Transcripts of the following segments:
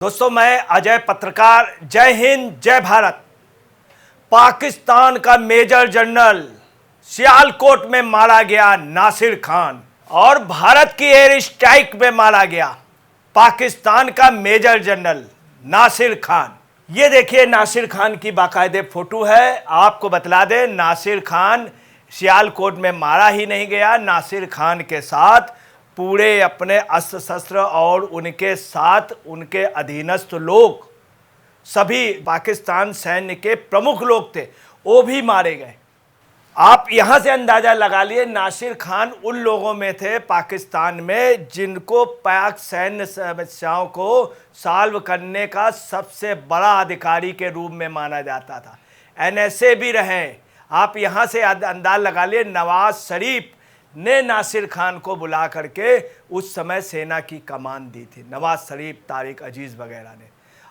दोस्तों, मैं अजय पत्रकार। जय हिंद, जय भारत। पाकिस्तान का मेजर जनरल सियालकोट में मारा गया नासिर खान और भारत की एयर स्ट्राइक में मारा गया पाकिस्तान का मेजर जनरल नासिर खान। ये देखिए, नासिर खान की बाकायदे फोटो है। आपको बतला दें, नासिर खान सियालकोट में मारा ही नहीं गया। नासिर खान के साथ पूरे अपने अस्त्र शस्त्र और उनके साथ उनके अधीनस्थ लोग, सभी पाकिस्तान सैन्य के प्रमुख लोग थे, वो भी मारे गए। आप यहां से अंदाजा लगा लिए, नासिर खान उन लोगों में थे पाकिस्तान में जिनको पाक सैन्य समस्याओं को सॉल्व करने का सबसे बड़ा अधिकारी के रूप में माना जाता था। एनएसए भी रहे। आप यहां से अंदाजा लगा लिए, नवाज शरीफ ने नासिर खान को बुला करके उस समय सेना की कमान दी थी, नवाज शरीफ, तारिक अजीज वगैरह ने।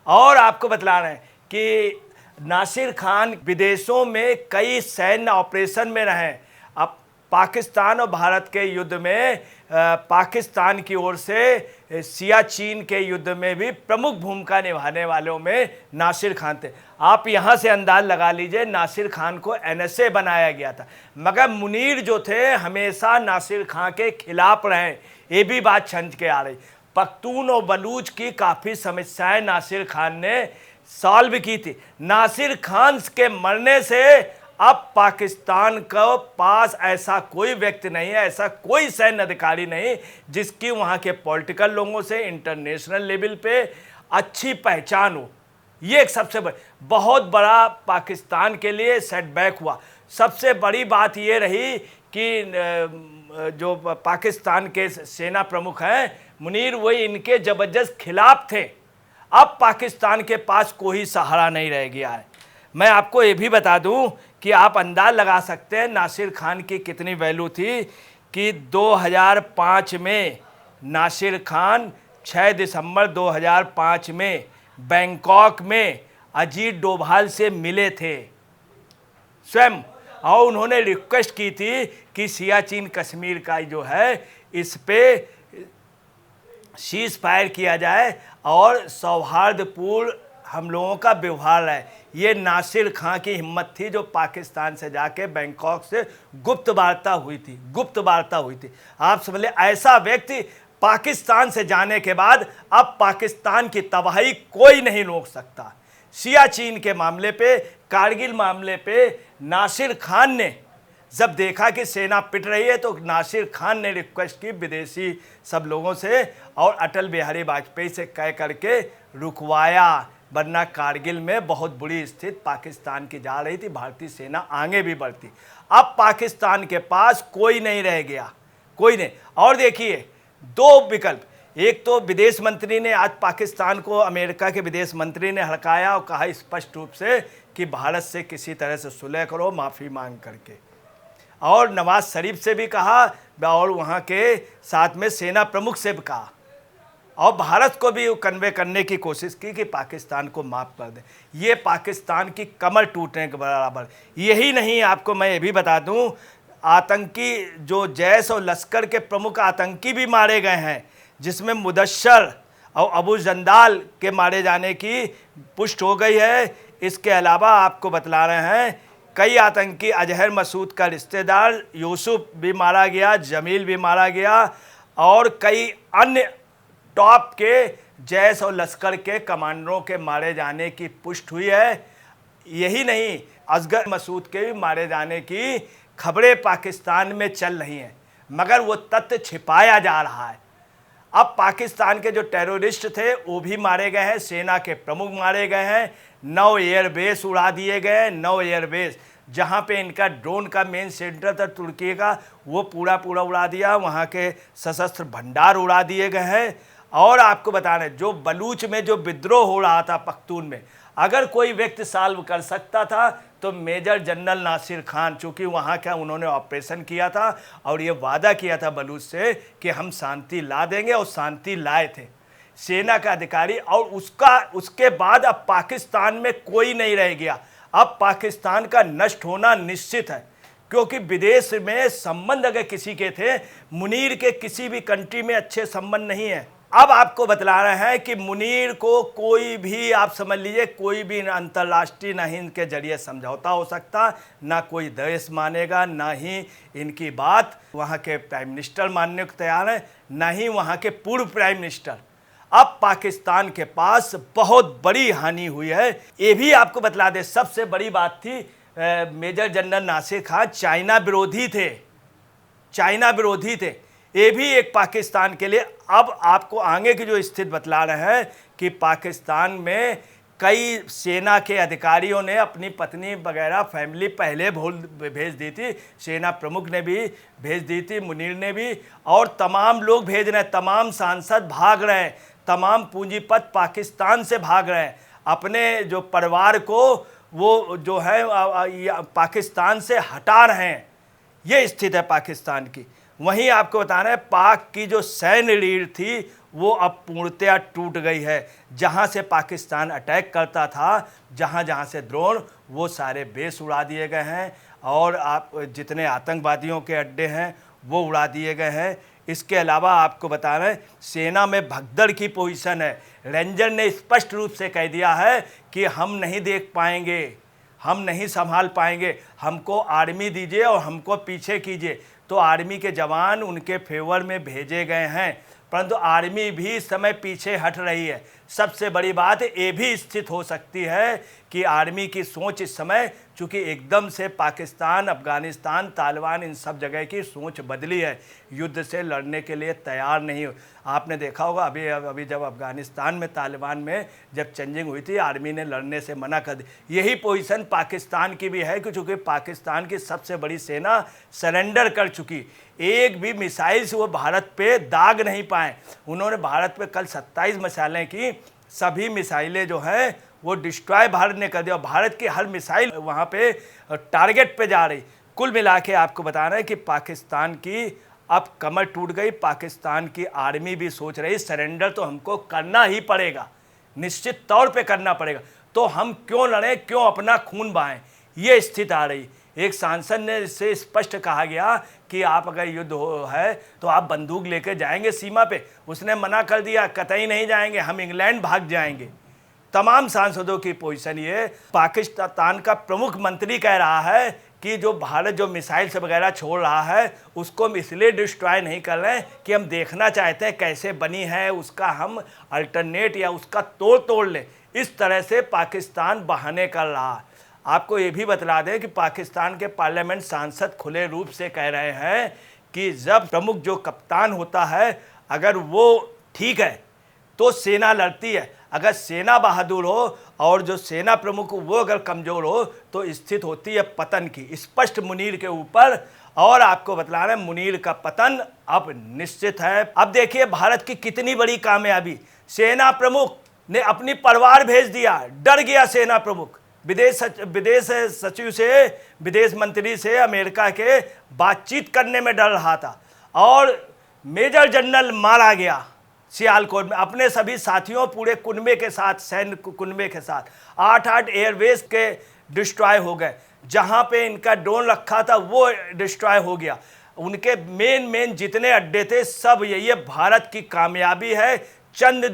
और आपको बतला रहे हैं कि नासिर खान विदेशों में कई सैन्य ऑपरेशन में रहे। अब पाकिस्तान और भारत के युद्ध में पाकिस्तान की ओर से सियाचिन के युद्ध में भी प्रमुख भूमिका निभाने वालों में नासिर खान थे। आप यहाँ से अंदाज लगा लीजिए, नासिर खान को एनएसए बनाया गया था, मगर मुनीर जो थे हमेशा नासिर खान के खिलाफ रहे। ये भी बात छंद के आ रही। पख्तून और बलूच की काफ़ी समस्याएं नासिर खान ने सॉल्व की थी। नासिर खान के मरने से अब पाकिस्तान के पास ऐसा कोई व्यक्ति नहीं है, ऐसा कोई सैन्य अधिकारी नहीं जिसकी वहाँ के पॉलिटिकल लोगों से इंटरनेशनल लेवल पे अच्छी पहचान हो। ये एक सबसे बहुत बड़ा पाकिस्तान के लिए सेटबैक हुआ। सबसे बड़ी बात ये रही कि जो पाकिस्तान के सेना प्रमुख हैं मुनीर, वही इनके ज़बरदस्त खिलाफ थे। अब पाकिस्तान के पास कोई सहारा नहीं रह गया है। मैं आपको ये भी बता दूं कि आप अंदाज लगा सकते हैं नासिर खान की कितनी वैल्यू थी कि 2005 में नासिर खान 6 दिसंबर 2005 में बैंकॉक में अजीत डोभाल से मिले थे स्वयं, और उन्होंने रिक्वेस्ट की थी कि सियाचिन कश्मीर का जो है इस पे सीज फायर किया जाए और सौहार्दपूर्ण हम लोगों का व्यवहार है। ये नासिर खान की हिम्मत थी जो पाकिस्तान से जाके बैंकॉक से गुप्त वार्ता हुई थी। आप समझ ले, ऐसा व्यक्ति पाकिस्तान से जाने के बाद अब पाकिस्तान की तबाही कोई नहीं रोक सकता। सियाचिन के मामले पे, कारगिल मामले पे नासिर खान ने जब देखा कि सेना पिट रही है तो नासिर खान ने रिक्वेस्ट की विदेशी सब लोगों से और अटल बिहारी वाजपेयी से कह करके रुकवाया, वरना कारगिल में बहुत बुरी स्थिति पाकिस्तान की जा रही थी, भारतीय सेना आगे भी बढ़ती। अब पाकिस्तान के पास कोई नहीं रह गया, कोई नहीं। और देखिए, दो विकल्प, एक तो विदेश मंत्री ने आज पाकिस्तान को, अमेरिका के विदेश मंत्री ने हड़काया और कहा स्पष्ट रूप से कि भारत से किसी तरह से सुलह करो, माफ़ी मांग करके। और नवाज शरीफ से भी कहा और वहाँ के साथ में सेना प्रमुख से भी कहा और भारत को भी कन्वे करने की कोशिश की कि पाकिस्तान को माफ़ कर दें। ये पाकिस्तान की कमर टूटने के बराबर। यही नहीं, आपको मैं ये भी बता दूं, आतंकी जो जैश और लश्कर के प्रमुख आतंकी भी मारे गए हैं, जिसमें मुदस्सर और अबू जंदाल के मारे जाने की पुष्टि हो गई है। इसके अलावा आपको बतला रहे हैं कई आतंकी, अजहर मसूद का रिश्तेदार यूसुफ भी मारा गया, जमील भी मारा गया और कई अन्य टॉप के जैश और लश्कर के कमांडरों के मारे जाने की पुष्टि हुई है। यही नहीं, असगर मसूद के भी मारे जाने की खबरें पाकिस्तान में चल रही हैं, मगर वो तथ्य छिपाया जा रहा है। अब पाकिस्तान के जो टेररिस्ट थे वो भी मारे गए हैं, सेना के प्रमुख मारे गए हैं, 9 एयरबेस उड़ा दिए गए हैं। 9 एयरबेस जहाँ पे इनका ड्रोन का मेन सेंटर था तुर्की का, वो पूरा उड़ा दिया। वहाँ के सशस्त्र भंडार उड़ा दिए गए हैं। और आपको बता रहे, जो बलूच में जो विद्रोह हो रहा था पख्तून में, अगर कोई व्यक्ति सॉल्व कर सकता था तो मेजर जनरल नासिर खान, चूँकि वहाँ का उन्होंने ऑपरेशन किया था और ये वादा किया था बलूच से कि हम शांति ला देंगे, और शांति लाए थे सेना का अधिकारी। और उसके बाद अब पाकिस्तान में कोई नहीं रह गया। अब पाकिस्तान का नष्ट होना निश्चित है, क्योंकि विदेश में संबंध अगर किसी के थे, मुनीर के किसी भी कंट्री में अच्छे संबंध नहीं है। अब आपको बतला रहे हैं कि मुनीर को कोई भी, आप समझ लीजिए, कोई भी अंतर्राष्ट्रीय ना ही इनके जरिए समझौता हो सकता, ना कोई देश मानेगा, ना ही इनकी बात वहाँ के प्राइम मिनिस्टर मानने को तैयार है, ना ही वहाँ के पूर्व प्राइम मिनिस्टर। अब पाकिस्तान के पास बहुत बड़ी हानि हुई है। ये भी आपको बतला दे, सबसे बड़ी बात थी major general Nasir Khan China विरोधी थे, चाइना विरोधी थे। ये भी एक पाकिस्तान के लिए, अब आपको आगे की जो स्थिति बतला रहे हैं कि पाकिस्तान में कई सेना के अधिकारियों ने अपनी पत्नी वगैरह फैमिली पहले भेज दी थी, सेना प्रमुख ने भी भेज दी थी, मुनीर ने भी, और तमाम लोग भेज रहे हैं, तमाम सांसद भाग रहे हैं, तमाम पूंजीपत पाकिस्तान से भाग रहे हैं, अपने जो परिवार को वो जो है पाकिस्तान से हटा रहे हैं। ये स्थिति है पाकिस्तान की। वहीं आपको बता रहे हैं पाक की जो सैन्य रीढ़ थी वो अब पूर्णतया टूट गई है। जहां से पाकिस्तान अटैक करता था, जहां जहां से ड्रोन, वो सारे बेस उड़ा दिए गए हैं, और आप जितने आतंकवादियों के अड्डे हैं वो उड़ा दिए गए हैं। इसके अलावा आपको बता रहे हैं सेना में भगदड़ की पोजीशन है। रेंजर ने स्पष्ट रूप से कह दिया है कि हम नहीं देख पाएंगे, हम नहीं संभाल पाएंगे, हमको आर्मी दीजिए और हमको पीछे कीजिए। तो आर्मी के जवान उनके फेवर में भेजे गए हैं, परंतु आर्मी भी इस समय पीछे हट रही है। सबसे बड़ी बात ये भी स्थित हो सकती है कि आर्मी की सोच इस समय, चूँकि एकदम से पाकिस्तान, अफगानिस्तान, तालिबान, इन सब जगह की सोच बदली है, युद्ध से लड़ने के लिए तैयार नहीं हो। आपने देखा होगा अभी जब अफगानिस्तान में तालिबान में जब चेंजिंग हुई थी, आर्मी ने लड़ने से मना कर दी। यही पोजीशन पाकिस्तान की भी है कि चूँकि पाकिस्तान की सबसे बड़ी सेना सरेंडर कर चुकी, एक भी मिसाइल से वो भारत पे दाग नहीं पाए। उन्होंने भारत पे कल 27 मिसाइलें की, सभी मिसाइलें जो हैं वो डिस्ट्रॉय भारत ने कर दिया, और भारत की हर मिसाइल वहाँ पे टारगेट पे जा रही। कुल मिला के आपको बता रहे हैं कि पाकिस्तान की अब कमर टूट गई। पाकिस्तान की आर्मी भी सोच रही सरेंडर तो हमको करना ही पड़ेगा, निश्चित तौर पे करना पड़ेगा, तो हम क्यों लड़ें, क्यों अपना खून बहाएं। ये स्थिति आ रही। एक सांसद ने इससे स्पष्ट कहा गया कि आप अगर युद्ध है तो आप बंदूक लेकर जाएंगे सीमा पे। उसने मना कर दिया, कतई नहीं जाएंगे, हम इंग्लैंड भाग जाएंगे। तमाम सांसदों की पोजीशन ये। पाकिस्तान का प्रमुख मंत्री कह रहा है कि जो भारत जो मिसाइल्स वगैरह छोड़ रहा है उसको हम इसलिए डिस्ट्रॉय नहीं कर रहे हैं कि हम देखना चाहते हैं कैसे बनी है, उसका हम अल्टरनेट या उसका तोड़ लें। इस तरह से पाकिस्तान बहाने कर रहा है। आपको ये भी बतला दें कि पाकिस्तान के पार्लियामेंट सांसद खुले रूप से कह रहे हैं कि जब प्रमुख जो कप्तान होता है अगर वो ठीक है तो सेना लड़ती है, अगर सेना बहादुर हो और जो सेना प्रमुख वो अगर कमज़ोर हो तो स्थिति होती है पतन की। स्पष्ट मुनीर के ऊपर, और आपको बतला रहे हैं मुनीर का पतन अब निश्चित है। अब देखिए भारत की कितनी बड़ी कामयाबी, सेना प्रमुख ने अपनी परिवार भेज दिया, डर गया सेना प्रमुख। विदेश सचिव से, विदेश मंत्री से अमेरिका के बातचीत करने में डर रहा था, और मेजर जनरल मारा गया सियालकोट में अपने सभी साथियों, पूरे कुनबे के साथ, सैन्य कुनबे के साथ। 8 एयरबेस के डिस्ट्रॉय हो गए, जहां पे इनका ड्रोन रखा था वो डिस्ट्रॉय हो गया। उनके मेन जितने अड्डे थे सब ये भारत की कामयाबी है चंद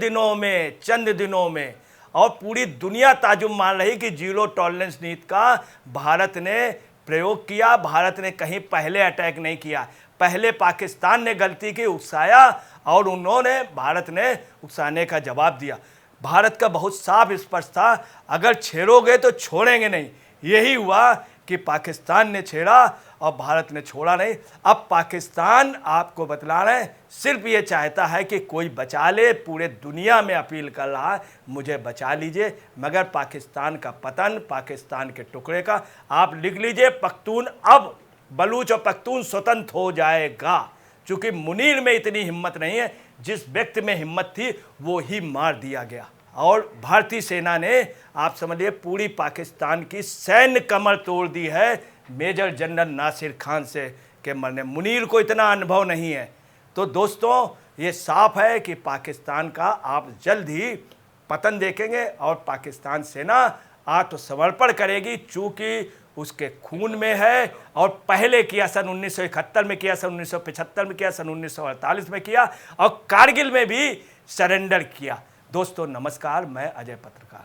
दिनों में। और पूरी दुनिया ताजुब मान रही कि जीरो टॉलरेंस नीति का भारत ने प्रयोग किया। भारत ने कहीं पहले अटैक नहीं किया, पहले पाकिस्तान ने गलती की, उकसाया, और भारत ने उकसाने का जवाब दिया। भारत का बहुत साफ स्पष्ट था, अगर छेड़ोगे तो छोड़ेंगे नहीं। यही हुआ कि पाकिस्तान ने छेड़ा और भारत ने छोड़ा नहीं। अब पाकिस्तान, आपको बतला रहे हैं, सिर्फ ये चाहता है कि कोई बचा ले, पूरे दुनिया में अपील कर रहा है मुझे बचा लीजिए। मगर पाकिस्तान का पतन, पाकिस्तान के टुकड़े का, आप लिख लीजिए, पख्तून, अब बलूच और पख्तून स्वतंत्र हो जाएगा। चूंकि मुनीर में इतनी हिम्मत नहीं है, जिस व्यक्ति में हिम्मत थी वो ही मार दिया गया। और भारतीय सेना ने, आप समझिए, पूरी पाकिस्तान की सैन्य कमर तोड़ दी है मेजर जनरल नासिर खान से के मरने। मुनीर को इतना अनुभव नहीं है। तो दोस्तों ये साफ है कि पाकिस्तान का आप जल्द ही पतन देखेंगे और पाकिस्तान सेना आत्मसमर्पण करेगी, चूँकि उसके खून में है। और पहले किया सन 1971 में किया, सन 1975 में किया, सन 1948 में किया और कारगिल में भी सरेंडर किया। दोस्तों नमस्कार, मैं अजय पत्रकार।